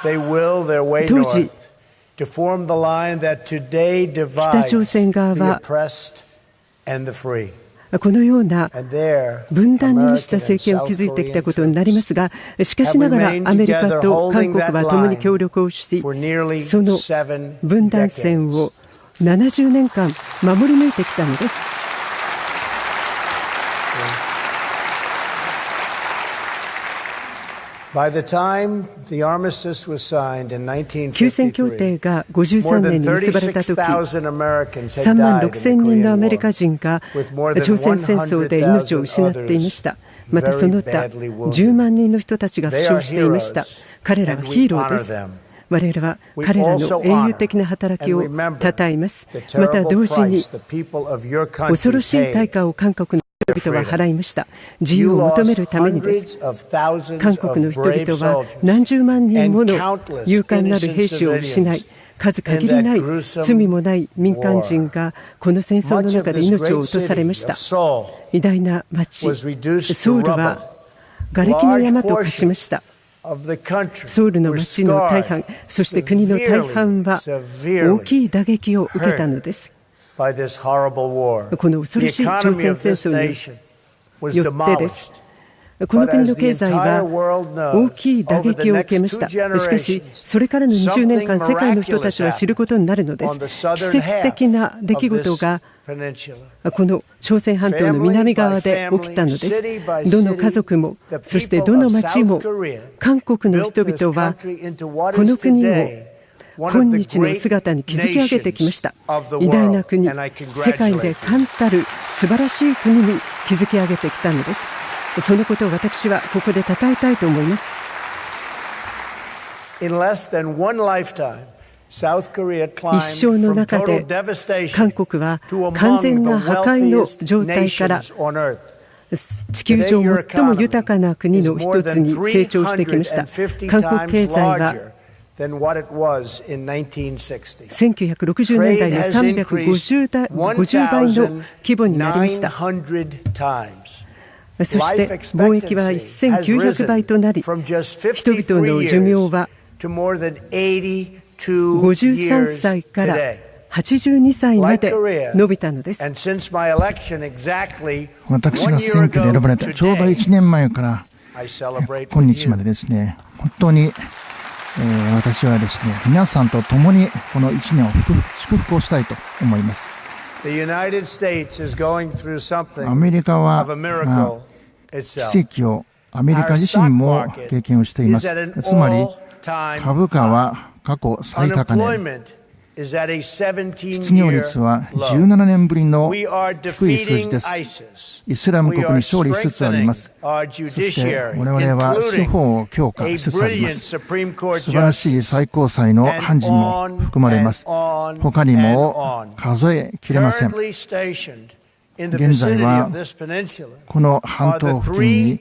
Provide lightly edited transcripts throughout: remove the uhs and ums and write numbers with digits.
当時、北朝鮮側はこのような分断に満した政権を築いてきたことになりますが、しかしながらアメリカと韓国は共に協力をし、その分断線を70年間守り抜いてきたのです。休戦協定が53年に結ばれたとき、3万6000人のアメリカ人が朝鮮戦争で命を失っていました。またその他10万人の人たちが負傷していました。彼らはヒーローです。我々は彼らの英雄的な働きを称えます。また同時に恐ろしい対価を韓国の人々は払いました。自由を求めるためにです。韓国の人々は何十万人もの勇敢なる兵士を失い、数限りない罪もない民間人がこの戦争の中で命を落とされました。偉大な町ソウルは瓦礫の山と化しました。ソウルの町の大半、そして国の大半は大きい打撃を受けたのです。この恐ろしい朝鮮戦争によってです。この国の経済は大きい打撃を受けました。しかし、それからの20年間、世界の人たちは知ることになるのです。奇跡的な出来事がこの朝鮮半島の南側で起きたのです。どの家族も、そしてどの町も、韓国の人々はこの国を今日の姿に築き上げてきました。偉大な国、世界で冠たる素晴らしい国に築き上げてきたのです。そのことを私はここで称えたいと思います。一生の中で韓国は完全な破壊の状態から地球上最も豊かな国の一つに成長してきました。韓国経済は1960年代の350倍の規模になりました。そして貿易は1900倍となり、人々の寿命は53歳から82歳まで伸びたのです。私が選挙で選ばれたちょうど1年前から今日までですね、本当に私はですね、皆さんと共にこの1年を祝福をしたいと思います。アメリカは奇跡をアメリカ自身も経験をしています。つまり株価は過去最高値、失業率は17年ぶりの低い数字です。イスラム国に勝利しつつあります。そして我々は司法を強化しつつあります。素晴らしい最高裁の判事も含まれます。他にも数えきれません。現在はこの半島付近に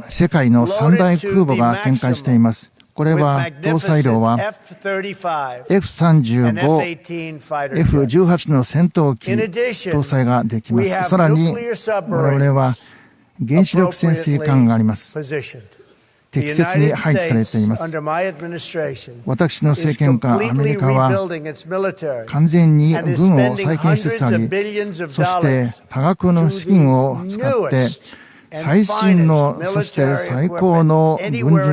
世界の三大空母が展開しています。これは搭載量は F-35、F-18 の戦闘機搭載ができます。さらに我々は原子力潜水艦があります。適切に配置されています。私の政権下、アメリカは完全に軍を再建しつつあり、そして多額の資金を使って最新の、そして最高の軍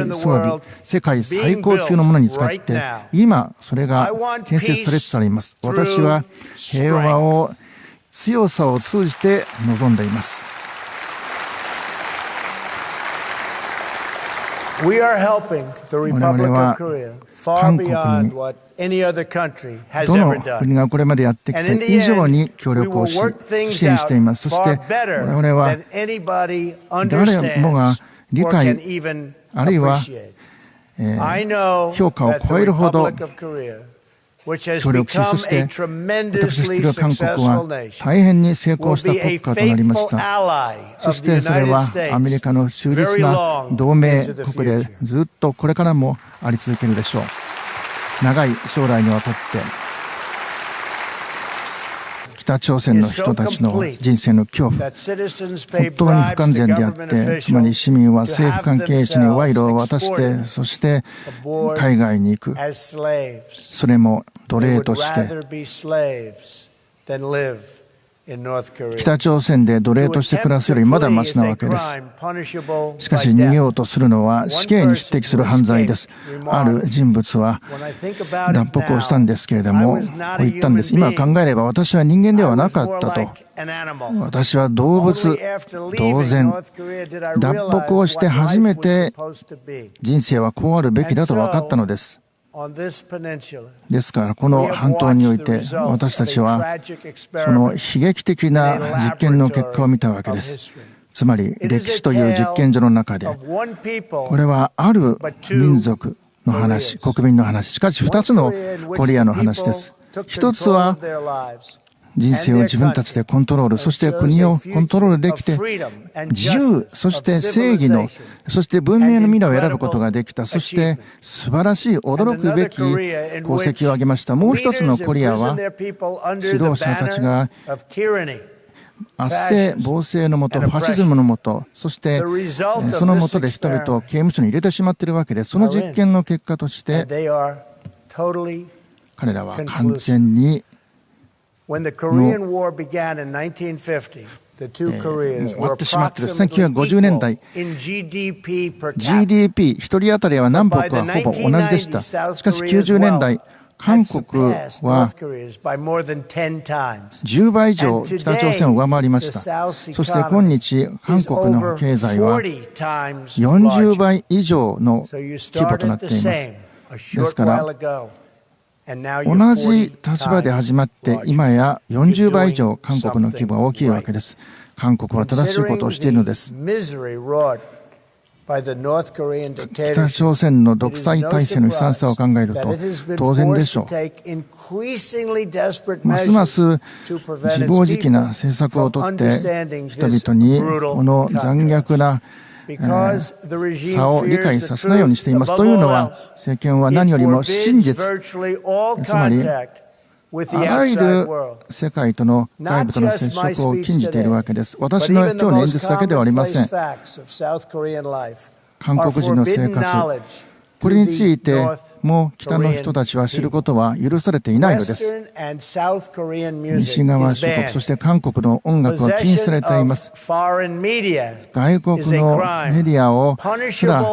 事装備、世界最高級のものに使って、今それが建設されつつあります。私は平和を、強さを通じて望んでいます。我々は韓国にどの国がこれまでやってきて以上に協力をし、支援しています。そして我々は誰もが理解、あるいは評価を超えるほど協力し、そして私たちが韓国は大変に成功した国家となりました。そしてそれはアメリカの忠実な同盟国でずっとこれからもあり続けるでしょう。長い将来にわたって北朝鮮の人たちの人生の恐怖、本当に不完全であって、つまり市民は政府関係者に賄賂を渡して、そして海外に行く、それも奴隷として、北朝鮮で奴隷として暮らすよりまだマシなわけです。しかし逃げようとするのは死刑に匹敵する犯罪です。ある人物は脱北をしたんですけれども、こう言ったんです。今考えれば私は人間ではなかったと。私は動物、同然。脱北をして初めて人生はこうあるべきだと分かったのです。ですからこの半島において私たちはその悲劇的な実験の結果を見たわけです。つまり歴史という実験所の中で、これはある民族の話、国民の話、しかし2つのコリアの話です。一つは人生を自分たちでコントロール、そして国をコントロールできて、自由、そして正義の、そして文明の未来を選ぶことができた、そして素晴らしい驚くべき功績を挙げました。もう一つのコリアは、指導者たちが圧政、暴政のもと、ファシズムのもと、そしてそのもとで人々を刑務所に入れてしまっているわけです。その実験の結果として、彼らは完全に終わってしまっている。1950年代 GDP 一人当たりは南北はほぼ同じでした。しかし90年代韓国は10倍以上北朝鮮を上回りました。そして今日韓国の経済は40倍以上の規模となっています。ですから同じ立場で始まって今や40倍以上韓国の規模が大きいわけです。韓国は正しいことをしているのです。北朝鮮の独裁体制の悲惨さを考えると当然でしょう。ますます自暴自棄な政策をとって人々にこの残虐な差を理解させないようにしています。というのは政権は何よりも真実、つまりあらゆる世界との外部との接触を禁じているわけです。私の今日の演説だけではありません。韓国人の生活、これについても北の人たちは知ることは許されていないのです。西側諸国、そして韓国の音楽は禁止されています。外国のメディアをすら見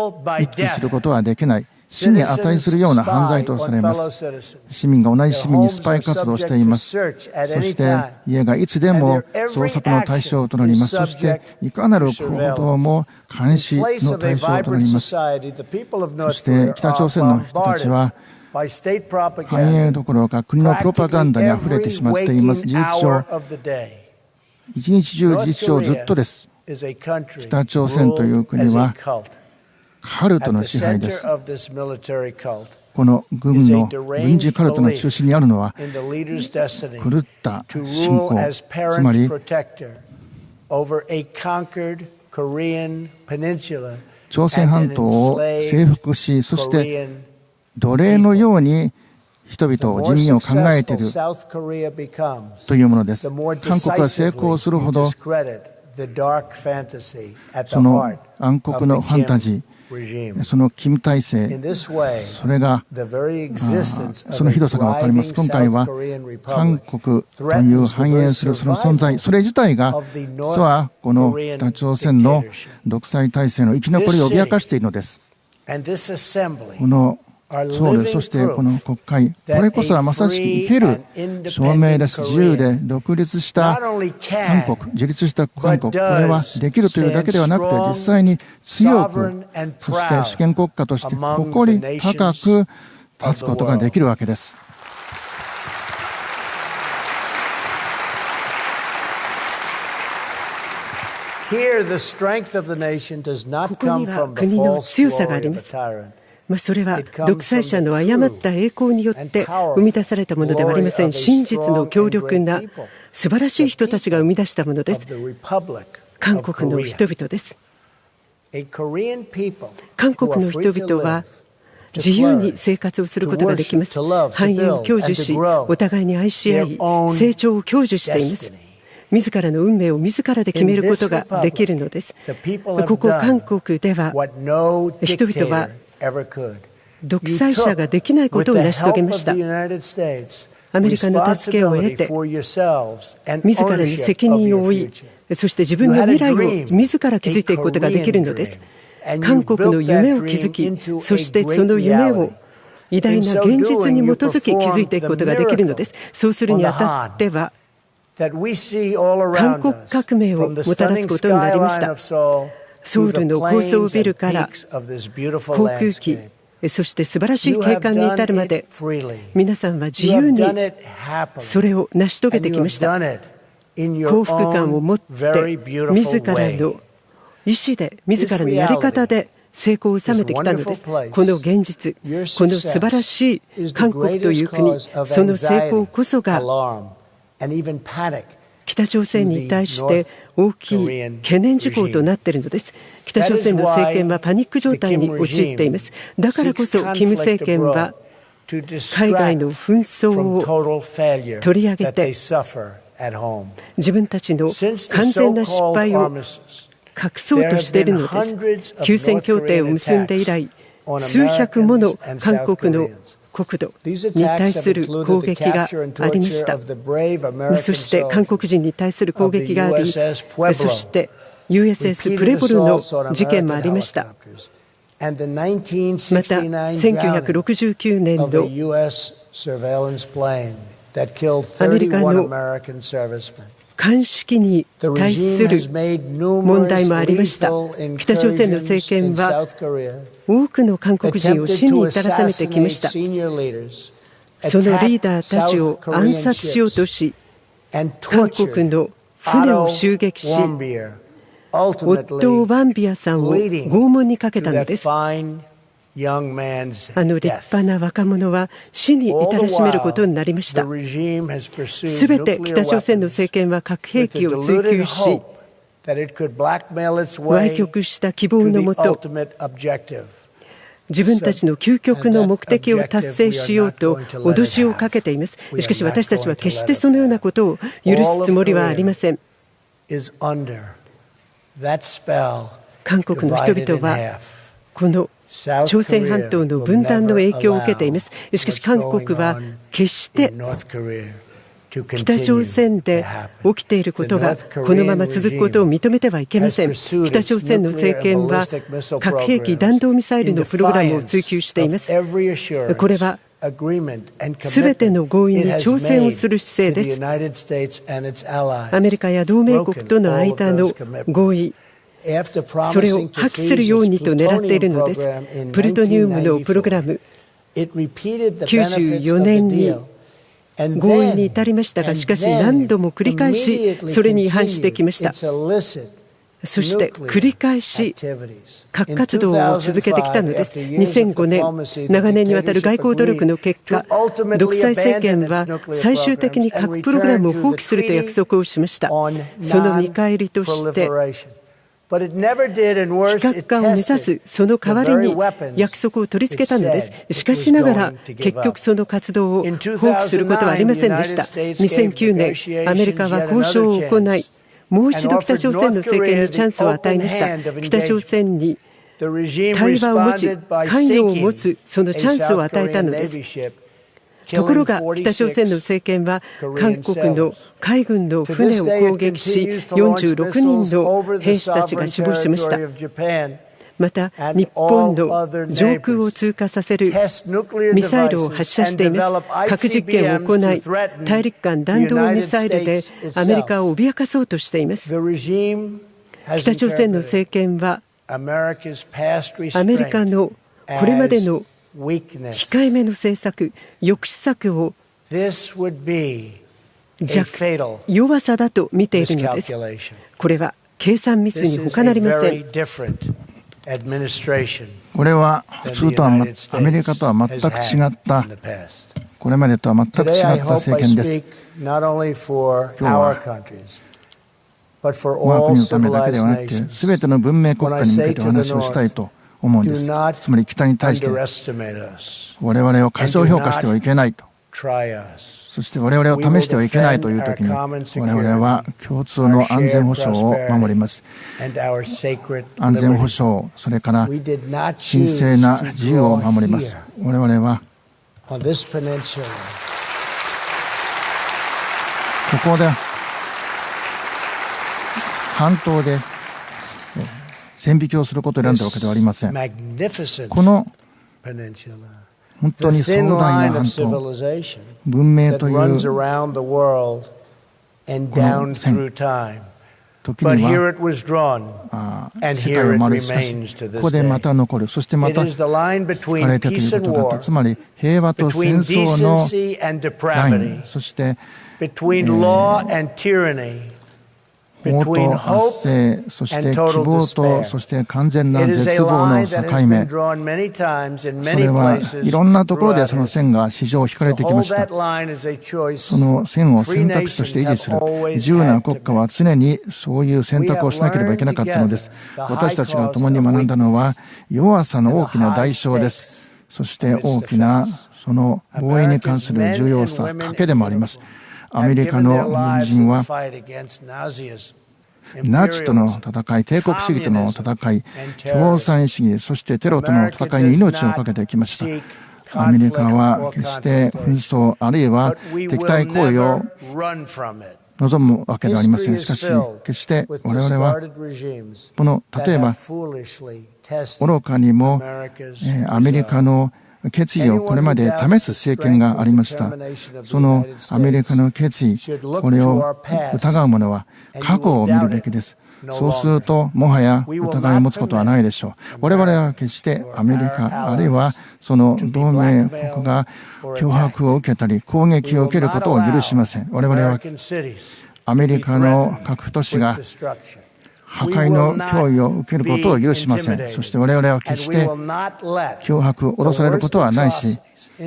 聞きすることはできない。死に値するような犯罪とされます。市民が同じ市民にスパイ活動をしています。そして家がいつでも捜索の対象となります。そしていかなる行動も監視の対象となります。そして北朝鮮の人たちは繁栄どころか国のプロパガンダにあふれてしまっています。事実上一日中事実上ずっとです。北朝鮮という国はカルトの支配です。この軍事カルトの中心にあるのは狂った信仰、つまり朝鮮半島を征服し、そして奴隷のように人々を、人民を考えているというものです。韓国が成功するほどその暗黒のファンタジー、その金体制、それがそのひどさが分かります。今回は韓国という繁栄するその存在、それ自体が実はこの北朝鮮の独裁体制の生き残りを脅かしているのです。このソウル、そしてこの国会、これこそはまさしく生ける証明です。自由で独立した韓国、自立した韓国、これはできるというだけではなくて、実際に強く、そして主権国家として誇り高く立つことができるわけです。ここには国の強さがあります。それは独裁者の誤った栄光によって生み出されたものではありません。真実の強力な素晴らしい人たちが生み出したものです。韓国の人々です。韓国の人々は自由に生活をすることができます。繁栄を享受し、お互いに愛し合い、成長を享受しています。自らの運命を自らで決めることができるのです。ここ韓国では、人々は独裁者ができないことを成し遂げました。アメリカの助けを得て、自らに責任を負い、そして自分の未来を自ら築いていくことができるのです。韓国の夢を築き、そしてその夢を偉大な現実に基づき築いていくことができるのです。そうするにあたっては、韓国革命をもたらすことになりました。ソウルの高層ビルから航空機、そして素晴らしい景観に至るまで、皆さんは自由にそれを成し遂げてきました。幸福感を持って自らの意思で、自らのやり方で成功を収めてきたのです。この現実、この素晴らしい韓国という国、その成功こそが北朝鮮に対して大きい懸念事項となっているのです。北朝鮮の政権はパニック状態に陥っています。だからこそ金政権は海外の紛争を取り上げて、自分たちの完全な失敗を隠そうとしているのです。休戦協定を結んで以来、数百もの韓国の国土に対する攻撃がありました。そして韓国人に対する攻撃があり、そして USS プレボルの事件もありました。また1969年のアメリカの鑑識に対する問題もありました。北朝鮮の政権は多くの韓国人を死に至らさめてきました。そのリーダーたちを暗殺しようとし、韓国の船を襲撃し、オットー・ワンビアさんを拷問にかけたのです。立派な若者は死に至らしめることになりました。すべて北朝鮮の政権は核兵器を追求し、歪曲した希望のもと、自分たちの究極の目的を達成しようと脅しをかけています。しかし私たちは決してそのようなことを許すつもりはありません。韓国の人々はこの朝鮮半島の分断の影響を受けています。しかし韓国は決して北朝鮮で起きていることがこのまま続くことを認めてはいけません。北朝鮮の政権は核兵器弾道ミサイルのプログラムを追求しています。これはすべての合意に挑戦をする姿勢です。アメリカや同盟国との間の合意、それを破棄するようにと狙っているのです。プルトニウムのプログラム、94年に合意に至りましたが、しかし何度も繰り返しそれに違反してきました。そして繰り返し核活動を続けてきたのです。2005年、長年にわたる外交努力の結果、独裁政権は最終的に核プログラムを放棄すると約束をしました。その見返りとして非核化を目指すその代わりに約束を取り付けたのです。しかしながら結局その活動を放棄することはありませんでした。2009年、アメリカは交渉を行い、もう一度北朝鮮の政権にチャンスを与えました。北朝鮮に対話を持ち、関与を持つそのチャンスを与えたのです。ところが北朝鮮の政権は韓国の海軍の船を攻撃し、46人の兵士たちが死亡しました。また日本の上空を通過させるミサイルを発射しています。核実験を行い、大陸間弾道ミサイルでアメリカを脅かそうとしています。北朝鮮の政権はアメリカのこれまでの控えめの政策、抑止策を弱さだと見ているのです。これは計算ミスに他なりません。これは普通とはアメリカとは全く違った、これまでとは全く違った政権です。今日は我が国のためだけではなくて、すべての文明国家に向けてお話をしたいと思うんです。つまり北に対して我々を過小評価してはいけないと、そして我々を試してはいけないというときに、我々は共通の安全保障を守ります。安全保障、それから神聖な自由を守ります。我々はここで半島で線引きをすることを選んだわけではありません。この本当に壮大な半島、文明というこの線、時には世界を回る、しかしここでまた残る、そしてまた引かれてということがあった。つまり平和と戦争のライン、そして法と圧政、そして希望と、そして完全な絶望の境目、それはいろんなところでその線が史上引かれてきました。その線を選択肢として維持する自由な国家は常にそういう選択をしなければいけなかったのです。私たちが共に学んだのは弱さの大きな代償です。そして大きなその防衛に関する重要さ、賭けでもあります。アメリカの軍人はナチとの戦い、帝国主義との戦い、共産主義、そしてテロとの戦いに命を懸けてきました。アメリカは決して紛争あるいは敵対行為を望むわけではありません。しかし決して我々はこの例えば愚かにもアメリカの決意をこれまで試す政権がありました。そのアメリカの決意、これを疑う者は過去を見るべきです。そうするともはや疑いを持つことはないでしょう。我々は決してアメリカあるいはその同盟国が脅迫を受けたり攻撃を受けることを許しません。我々はアメリカの各都市が破壊の脅威を受けることを許しません。そして我々は決して脅迫、脅されることはないし、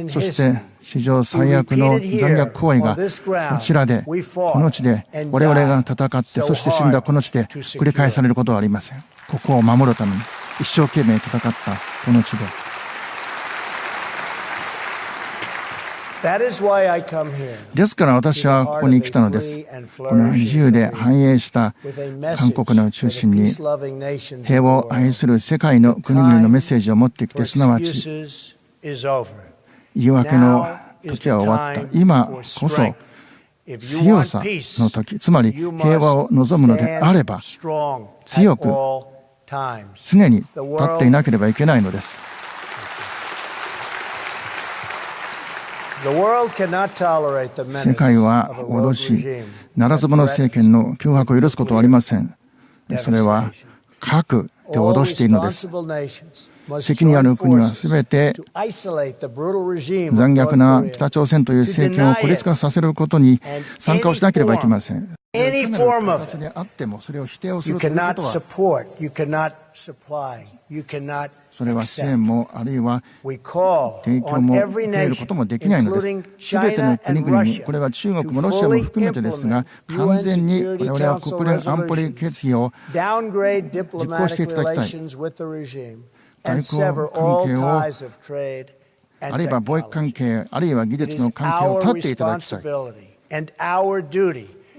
そして史上最悪の残虐行為がこちらで、この地で我々が戦って、そして死んだこの地で繰り返されることはありません。ここを守るために一生懸命戦ったこの地で。ですから私はここに来たのです。この自由で繁栄した韓国の中心に平和を愛する世界の国々のメッセージを持ってきて、すなわち言い訳の時は終わった。今こそ強さの時、つまり平和を望むのであれば強く常に立っていなければいけないのです。世界は脅し、ならず者政権の脅迫を許すことはありません。それは核で脅しているのです。責任ある国はすべて残虐な北朝鮮という政権を孤立化させることに参加をしなければいけません。どんな形であってもそれを否定をするということは、それは支援もあるいは提供も受けることもできないのです。すべての国々に、これは中国もロシアも含めてですが、完全に我々は国連安保理決議を実行していただきたい。外交関係を、あるいは貿易関係、あるいは技術の関係を断っていただきたい。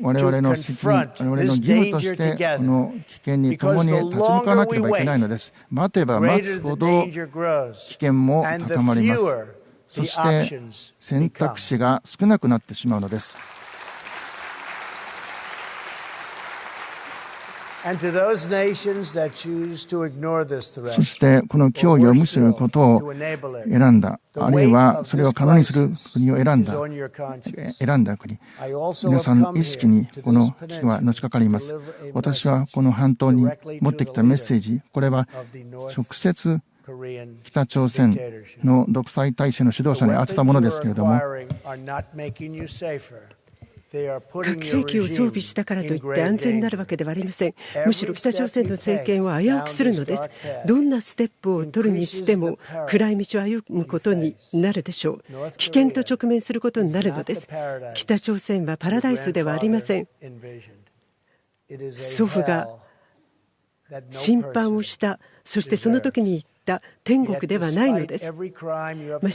我々の責任、我々の義務としてこの危険に共に立ち向かわなければいけないのです。待てば待つほど危険も高まります。そして選択肢が少なくなってしまうのです。そしてこの脅威を無視することを選んだ、あるいはそれを可能にする国を選んだ国、皆さんの意識にこの危機はのしかかります。私はこの半島に持ってきたメッセージ、これは直接北朝鮮の独裁体制の指導者に当てたものですけれども、核兵器を装備したからといって安全になるわけではありません。むしろ北朝鮮の政権を危うくするのです。どんなステップを取るにしても暗い道を歩むことになるでしょう。危険と直面することになるのです。北朝鮮はパラダイスではありません。祖父が審判をした、そしてその時に言っった天国ではないのです。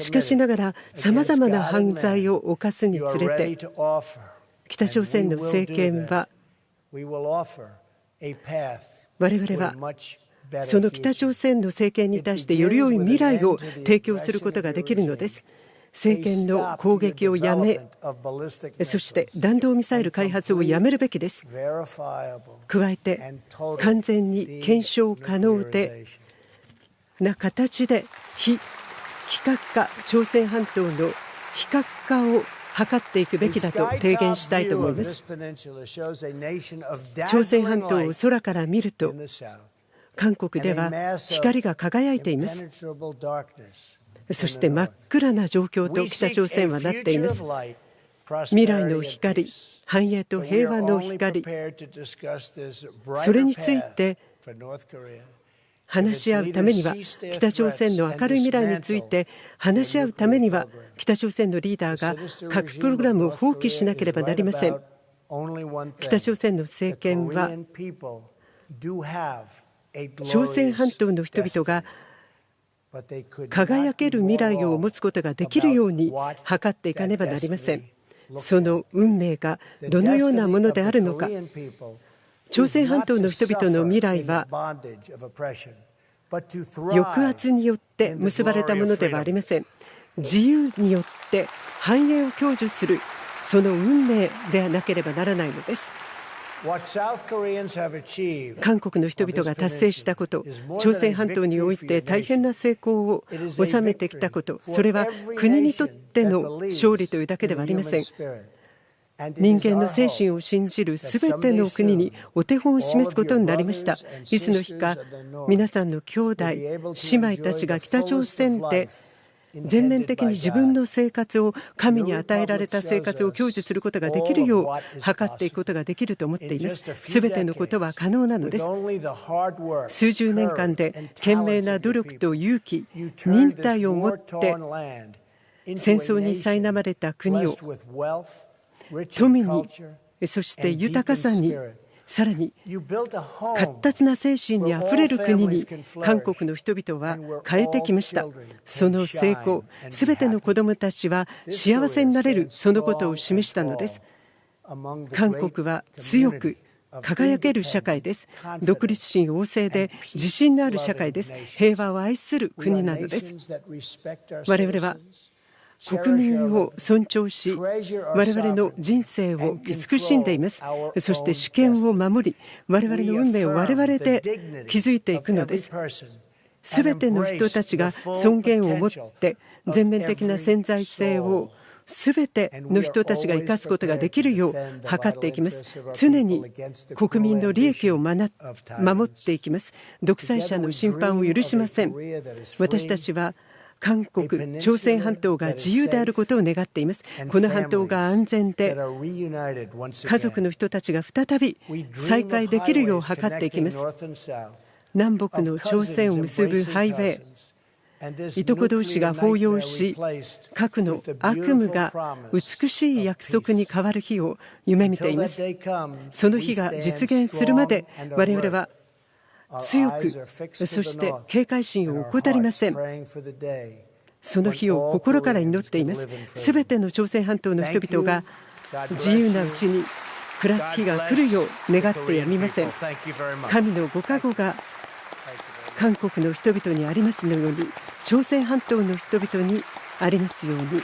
しかしながら、さまざまな犯罪を犯すにつれて、北朝鮮の政権は、我々はその北朝鮮の政権に対してより良い未来を提供することができるのです。政権の攻撃をやめ、そして弾道ミサイル開発をやめるべきです。加えて、完全に検証可能でな形で非核化、朝鮮半島の非核化を図っていくべきだと提言したいと思います。朝鮮半島を空から見ると、韓国では光が輝いています。そして真っ暗な状況と北朝鮮はなっています。未来の光、繁栄と平和の光、それについて話し合うためには、北朝鮮の明るい未来について話し合うためには、北朝鮮のリーダーが核プログラムを放棄しなければなりません。北朝鮮の政権は、朝鮮半島の人々が輝ける未来を持つことができるように図っていかねばなりません。その運命がどのようなものであるのか。朝鮮半島の人々の未来は抑圧によって結ばれたものではありません。自由によって繁栄を享受する、その運命でなければならないのです。韓国の人々が達成したこと、朝鮮半島において大変な成功を収めてきたこと、それは国にとっての勝利というだけではありません。人間の精神を信じるすべての国にお手本を示すことになりました。いつの日か、皆さんの兄弟、姉妹たちが北朝鮮で全面的に自分の生活を、神に与えられた生活を享受することができるよう図っていくことができると思っています。すべてのことは可能なのです。数十年間で懸命な努力と勇気、忍耐を持って戦争に苛まれた国を富に、そして豊かさに、さらに活発な精神にあふれる国に韓国の人々は変えてきました。その成功、すべての子どもたちは幸せになれる、そのことを示したのです。韓国は強く輝ける社会です。独立心旺盛で自信のある社会です。平和を愛する国なのです。我々は国民を尊重し、我々の人生を慈しんでいます。そして主権を守り、我々の運命を我々で築いていくのです。すべての人たちが尊厳を持って全面的な潜在性をすべての人たちが生かすことができるよう図っていきます。常に国民の利益を守っていきます。独裁者の侵犯を許しません。私たちは韓国、朝鮮半島が自由であることを願っています。この半島が安全で、家族の人たちが再び再会できるよう図っていきます。南北の朝鮮を結ぶハイウェイ、いとこ同士が抱擁し、核の悪夢が美しい約束に変わる日を夢見ています。その日が実現するまで、我々は強く、そして警戒心を怠りません。その日を心から祈っています。すべての朝鮮半島の人々が自由なうちに暮らす日が来るよう願ってやみません。神のご加護が韓国の人々にありますのように、朝鮮半島の人々にありますように。